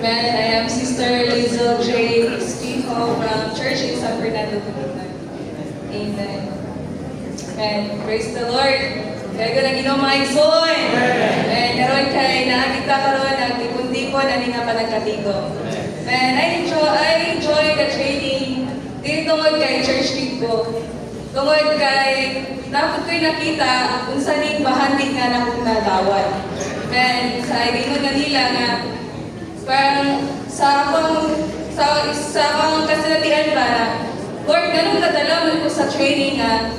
Amen. I am Sister Lizel J. Espijo from Church in San Fernando, Bulacan. Amen. Amen. Praise the Lord. Kaya ko nang inom mga igsoon. And naroon kay nakakita karon nagtipon-tipon ani nga panagkatigo. And I enjoy the training. Dili tungod kay church trip ko. Tungod kay dapat ko'y nakita kung saan yung bahandig nga na kong nadawat. And sa ilingon nga nila nga parang sa akong kasinatian ba na Lord, ganun nadala mo ko sa training na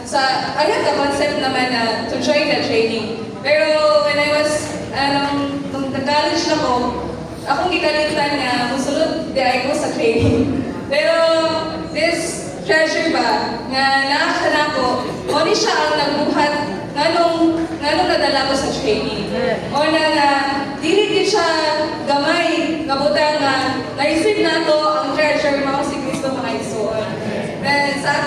sa I have the concept naman na to join the training. Pero when I was nung nag-college na ko, akong gikalitan nga musulod di ay ko sa training. Pero this treasure ba nga nakakana ko, o ni siya ang nagbuhat nganong nadala ko sa training. O na nga, dili din siya gamay, kabutang nga, naisip na to ang treasure mo si Kristo mga igsoon. And sa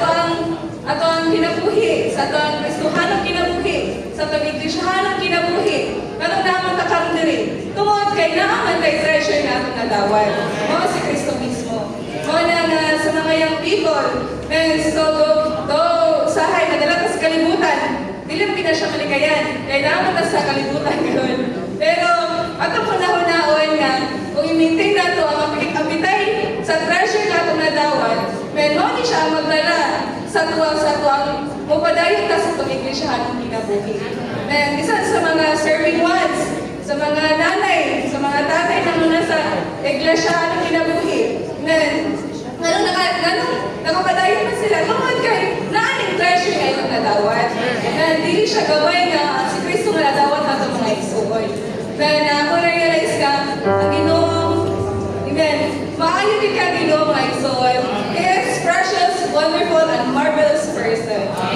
ato ang kinabuhi, sa ato ang Kristohanong kinabuhi, sa pag-iglisyahanong kinabuhi, kanong naman kakang diri, tungod kay naaman kay treasure na atong nadawal. Mo si Kristo mismo. Mo na nga sa mga young people, men, so do sahay, nadala ka sa kalibutan, dili mo kita siya malikayan, kaya naman ka sa kalibutan gano'n. Pero, atong panahon-naon nga, kung i-maintain na ito ang apitay sa treasure na itong nadawal, men, mo ni siya ang magdala sa tuwang mupadayon ka sa itong iglisyahan ng kinabuhi. Men, isa sa mga serving ones, sa mga nanay, sa mga tatay na muna sa iglisyahan ng kinabuhi, men, nakapadayon na sila, tungkol kay naaning treasure na itong nadawat. Na hindi siya gawin na si Kristo nga nadawat na itong mga igsoon. Pero ako na-realize ka, ang